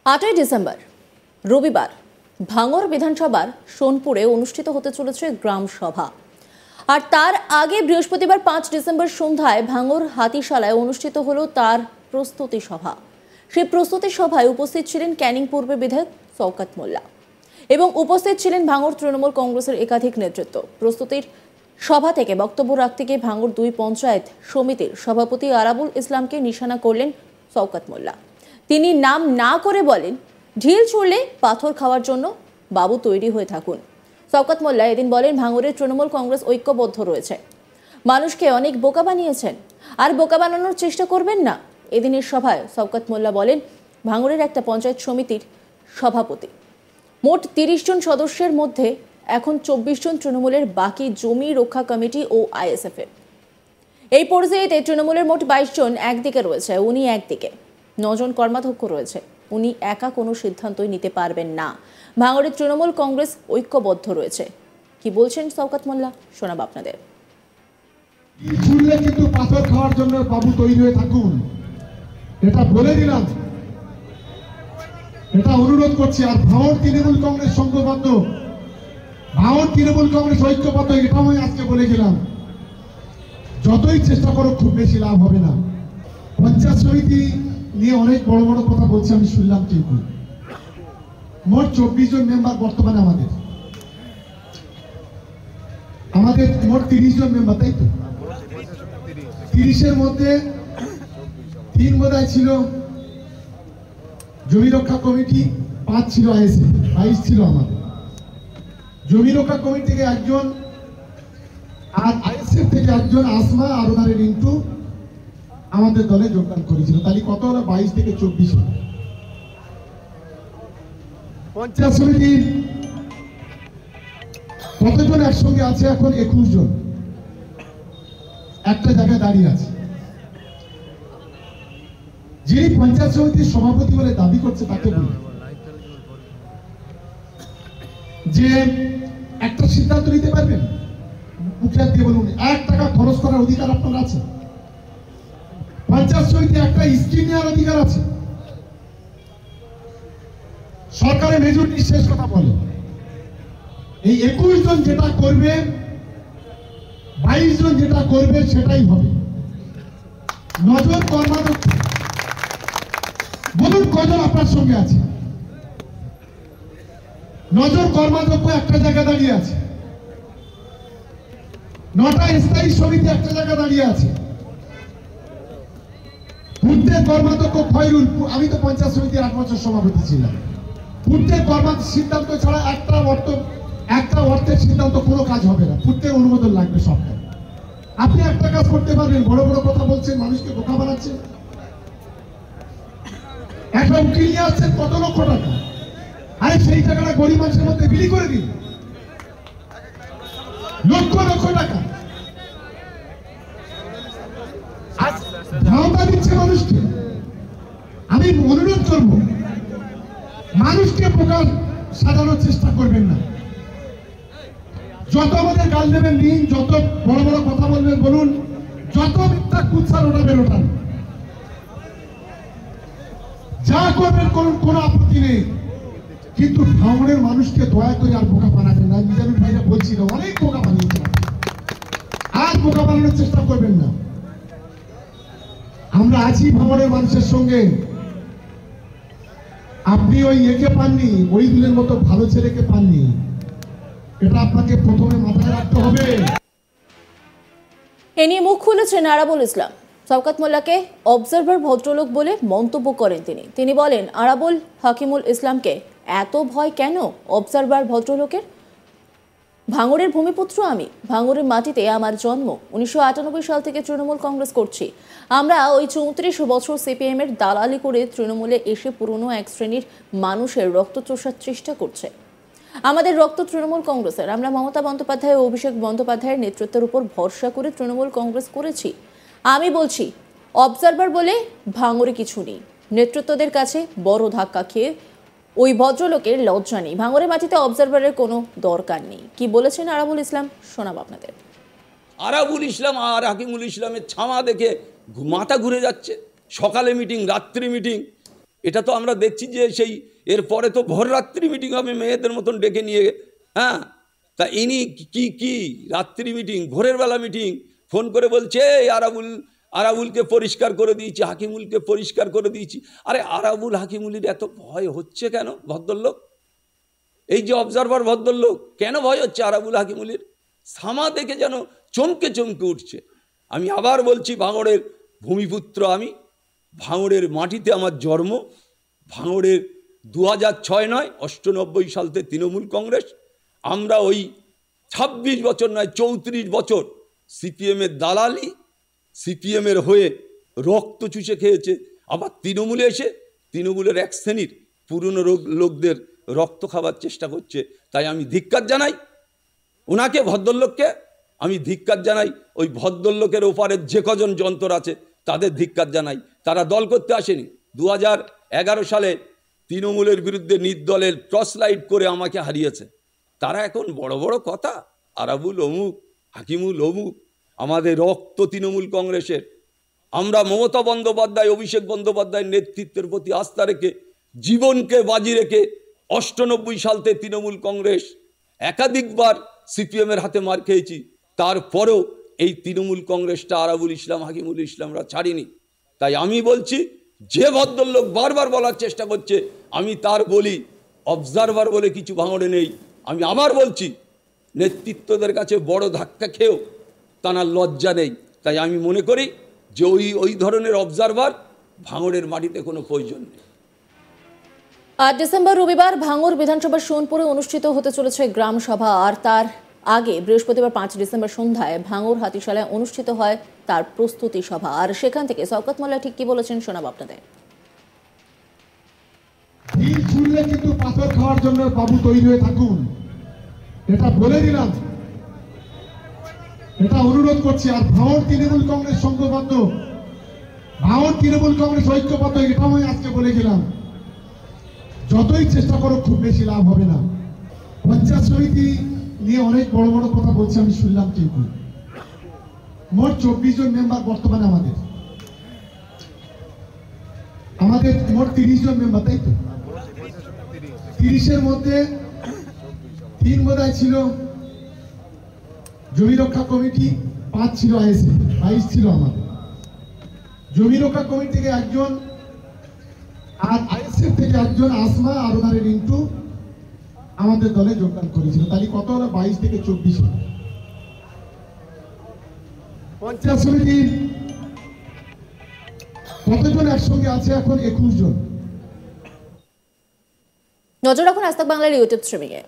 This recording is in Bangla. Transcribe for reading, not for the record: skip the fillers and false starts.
8ই ডিসেম্বর রবিবার ভাঙড় বিধানসভার সোনপুরে অনুষ্ঠিত হতে চলেছে গ্রাম সভা। আর তার আগে বৃহস্পতিবার 5 ডিসেম্বর সন্ধ্যায় ভাঙড় হাতিশালায় অনুষ্ঠিত হলো তার প্রস্তুতি সভা। সেই প্রস্তুতি সভায় উপস্থিত ছিলেন ক্যানিং পূর্বের বিধায়ক শওকত মোল্লা এবং উপস্থিত ছিলেন ভাঙড় তৃণমূল কংগ্রেসের একাধিক নেতৃত্ব। প্রস্তুতির সভা থেকে বক্তব্য রাখতে গিয়ে ভাঙড় 2 পঞ্চায়েত সমিতির সভাপতি আরাবুল ইসলামকে নিশানা করলেন শওকত মোল্লা। তিনি নাম না করে বলেন, ঢিল ছুড়লে পাথর খাওয়ার জন্য বাবু তৈরি হয়ে থাকুন। শওকত মোল্লা এদিন বলেন, ভাঙড়ের তৃণমূল কংগ্রেস ঐক্যবদ্ধ রয়েছে, মানুষকে অনেক বোকা বানিয়েছেন, আর বোকা বানানোর চেষ্টা করবেন না। এদিনের সভায় শওকত মোল্লা বলেন, ভাঙড়ের একটা পঞ্চায়েত সমিতির সভাপতি, মোট 30 জন সদস্যের মধ্যে এখন 24 জন তৃণমূলের, বাকি জমি রক্ষা কমিটি ও আইএসএফ এর। এই পর্যায়েতে তৃণমূলের মোট 22 জন একদিকে রয়েছে, উনি একদিকে, 9 জন কর্মাধ্যক্ষ রয়েছে, উনি একা কোনো সিদ্ধান্তই নিতে পারবেন না। ভাঙড়ের তৃণমূল কংগ্রেস ঐক্যবদ্ধ রয়েছে। কি বলছেন শওকত মোল্লা, শোনাব আপনাদের। ছুড়লে কিন্তু পাথর খাওয়ার জন্য বাবু তৈরি হয়ে থাকুন, এটা বলে দিলাম, এটা অনুরোধ করছি। আর ভাঙড় তৃণমূল কংগ্রেস সংঘবদ্ধ, ভাঙড় তৃণমূল কংগ্রেস ঐক্যবদ্ধ, এটাও আমি আজকে বলে গেলাম। যতই চেষ্টা করো খুব বেশি লাভ হবে না। পঞ্চায়েত সমিতি নিয়ে অনেক বড় বড় কথা বলছে, আমি শুনলাম কেউ। মোট 24 জন মেম্বার বর্তমানে আমাদের মোট 30 জন মেম্বার, তাই তো? 30-এর মধ্যে 3 বোধহয় ছিল জমি রক্ষা কমিটি, 5 ছিল আইএসএফ, 22 ছিল আমাদের। জমি রক্ষা কমিটি থেকে একজন, আর আইএসএফ থেকে একজন আসমা আর ওনারে রিন্টু আমাদের দলে যোগদান করেছিল। তাহলে কত হলো? 22 থেকে 24 হলো। পঞ্চায়েত সমিতির কতজন একসঙ্গে আছে? এখন 21 জন একটা জায়গায় দাঁড়িয়ে আছে। যিনি পঞ্চায়েত সমিতির সভাপতি বলে দাবি করছে তাকে বলি যে একটা সিদ্ধান্ত নিতে পারবেন, মুখে দিয়ে বলুন, 1 টাকা খরচ করার অধিকার আপনার আছে। পঞ্চায়েত সমিতি একটা স্কিম নেওয়ার অধিকার আছে। সরকারের মেজরিটি শেষ কথা বলে, এই 21 জন যেটা করবে, 22 জন যেটা করবে সেটাই হবে। নজর কর্মাধ্যক্ষ বলুন কজন আপনার সঙ্গে আছে? নজর কর্মাধ্যক্ষ একটা জায়গায় দাঁড়িয়ে আছে, 9টা স্থায়ী সমিতি একটা জায়গায় দাঁড়িয়ে আছে। পূর্তের কর্মাধ্যক্ষ খয়রুল, আমি তো পঞ্চায়েত সমিতির 8 বছর সভাপতি ছিলাম। পূর্তের কর্মাধ্যক্ষ সিদ্ধান্ত ছাড়া একটা অর্থের সিদ্ধান্ত কোনো কাজ হবে না, পূর্তের অনুমোদন লাগবে সবটা। আপনি একটা কাজ করতে পারবেন, বড় বড় কথা বলছেন, মানুষকে বোকা বানাচ্ছেন। একটা উকিল নিয়ে আসছেন কত লক্ষ টাকা, আরে সেই টাকাটা গরিব মানুষের মধ্যে বিলি করে দিন, লক্ষ লক্ষ টাকা ধাওয়া দিচ্ছে মানুষকে। আমি অনুরোধ করব, মানুষকে বোকা সাজানোর চেষ্টা করবেন না। যত আমাদের গাল দেবেন দিন, যত বড় বড় কথা বলবেন বলুন, যত মিথ্যা কুৎসার ওঠাবেন ওঠান, যা করবেন করুন, কোনো আপত্তি নেই। কিন্তু ভাঙড়ের মানুষকে দয়া করে আর বোকা বানাবেন না। মিজানুর ভাইরা বলছিল, অনেক বোকা বানিয়েছে, আর বোকা বানানোর চেষ্টা করবেন না। আমরা আছি ভাঙড়ের মানুষের সঙ্গে। আপনি ওই একে পাননি, ওই দিনের মতো ভালো ছেলেকে পাননি, এটা আপনাকে প্রথমে মাথায় রাখতে হবে। এ নিয়ে মুখ খুলেছেন আরাবুল ইসলাম। শওকত মোল্লাকে অবজারভার ভদ্রলোক বলে মন্তব্য করেন তিনি বলেন, আরাবুল হাকিমুল ইসলামকে এত ভয় কেন অবজারভার ভদ্রলোকের? ভাঙড়ের ভূমিপুত্র আমি, ভাঙড়ের মাটিতে আমার জন্ম। 1998 সাল থেকে তৃণমূল কংগ্রেস করছি। আমরা ওই 34 বছর সিপিএম এর দালালি করে তৃণমূলে এসে পুরনো এক শ্রেণীর মানুষের রক্ত চোষার চেষ্টা করছে। আমাদের রক্ত তৃণমূল কংগ্রেসের। আমরা মমতা বন্দ্যোপাধ্যায় ও অভিষেক বন্দ্যোপাধ্যায়ের নেতৃত্বের উপর ভরসা করে তৃণমূল কংগ্রেস করেছি। আমি বলছি, অবজারভার বলে ভাঙড়ে কিছু নেই। নেতৃত্বদের কাছে বড় ধাক্কা খেয়ে ওই ভদ্রলোকের লজ্জা নেই। ভাঙড়ের মাটিতে অবজারভারের কোনো দরকার নেই। কি বলেছেন আরাবুল ইসলাম, শোনাব আপনাদের। আরাবুল ইসলাম আর হাকিমুল ইসলামের ছামা দেখে মাথা ঘুরে যাচ্ছে। সকালে মিটিং, রাত্রি মিটিং, এটা তো আমরা দেখছি যে সেই এরপরে তো ভোররাত্রি মিটিং হবে মেয়েদের মতন ডেকে নিয়ে। হ্যাঁ, তা ইনি কি রাত্রি মিটিং, ভোরের বেলা মিটিং, ফোন করে বলছে এই আরাবুলকে পরিষ্কার করে দিয়েছি, হাকিমুলকে পরিষ্কার করে দিয়েছি। আরে আরাবুল হাকিমুলির এত ভয় হচ্ছে কেন ভদ্রলোক? এই যে অবজারভার ভদ্রলোক, কেন ভয় হচ্ছে আরাবুল হাকিমুলির? সামা দেখে যেন চমকে চমকে উঠছে। আমি আবার বলছি, ভাঙড়ের ভূমিপুত্র আমি, ভাঙড়ের মাটিতে আমার জন্ম। ভাঙড়ের 2006 নয় 98 সালতে তৃণমূল কংগ্রেস। আমরা ওই 26 বছর নয় 34 বছর সিপিএমের দালালি, সিপিএমের হয়ে রক্ত চুষে খেয়েছে। আবার তৃণমূলে এসে তৃণমূলের এক শ্রেণীর পুরনো লোকদের রক্ত খাবার চেষ্টা করছে। তাই আমি ধিক্কার জানাই ওনাকে, ভদ্রলোককে আমি ধিক্কার জানাই। ওই ভদ্রলোকের ওপারের যে কজন যন্ত্র আছে তাদের ধিক্কার জানাই। তারা দল করতে আসেনি। 2011 সালে তৃণমূলের বিরুদ্ধে নির্দলের টর্চ লাইট করে আমাকে হারিয়েছে। তারা এখন বড় বড় কথা, আরাবুল অমুক, হাকিমুল অমুক। আমাদের রক্ত তৃণমূল কংগ্রেসের। আমরা মমতা বন্দ্যোপাধ্যায়, অভিষেক বন্দ্যোপাধ্যায়ের নেতৃত্বের প্রতি আস্থা রেখে, জীবনকে বাজি রেখে 98 সালতে তৃণমূল কংগ্রেস একাধিকবার সিপিএমের হাতে মার খেয়েছি। তারপরেও এই তৃণমূল কংগ্রেসটা আরাবুল ইসলাম, হাকিমুল ইসলামরা ছাড়িনি। তাই আমি বলছি, যে ভদ্রলোক বারবার বলার চেষ্টা করছে আমি তার বলি, অবজারভার বলে কিছু ভাঙড়ে নেই। আমি আবার বলছি, নেতৃত্বদের কাছে বড় ধাক্কা খেয়েও তার লজ্জা নেই। তাই আমি মনে করি যে ওই ধরনের অবজারভার ভাঙড়ের মাটিতে কোনো প্রয়োজন নেই। 8 ডিসেম্বর রবিবার ভাঙড় বিধানসভার সোনপুরে অনুষ্ঠিত হতে চলেছে গ্রাম সভা। আর তার আগে বৃহস্পতিবার 5 ডিসেম্বর সন্ধ্যায় ভাঙড় হাতিশালায় অনুষ্ঠিত হয় তার প্রস্তুতি সভা। আর সেখান থেকে শওকত মোল্লা ঠিক কি বলেছেন শোনাব আপনাদের। ঢিল ছুড়লে কিন্তু পাথর খাওয়ার জন্য বাবু তৈরি হয়ে থাকুন, এটা বলে দিলাম, এটা অনুরোধ করছি। আর ভাঙড় তৃণমূল কংগ্রেস সংঘবদ্ধ, ভাঙড় তৃণমূল কংগ্রেস ঐক্যবদ্ধ, এটাও আমি আজকে বলে গেলাম। যতই চেষ্টা করো খুব বেশি লাভ হবে না। পঞ্চায়েত সমিতি নিয়ে অনেক বড় বড় কথা বলছে, আমি শুনলাম কিন্তু মোট 24 জন মেম্বার বর্তমানে আমাদের মোট 30 জন মেম্বার, তাই তো? 30-এর মধ্যে 3 বোধহয় ছিল জমি রক্ষা কমিটি, 5 ছিল আইএসএফ, 22 ছিল আমাদের। জমি রক্ষা কমিটি থেকে একজন, আর আইএসএফ থেকে একজন আসমা আর ওনারে রিন্টু আমাদের দলে যোগদান করেছিল। তাহলে কত হলো? 22 থেকে 24 হলো। পঞ্চায়েত সমিতির কতজন একসঙ্গে আছে এখন? 21 জন। নজর রাখুন আজ তাক বাংলার ইউটিউব স্ট্রিমিংয়ে।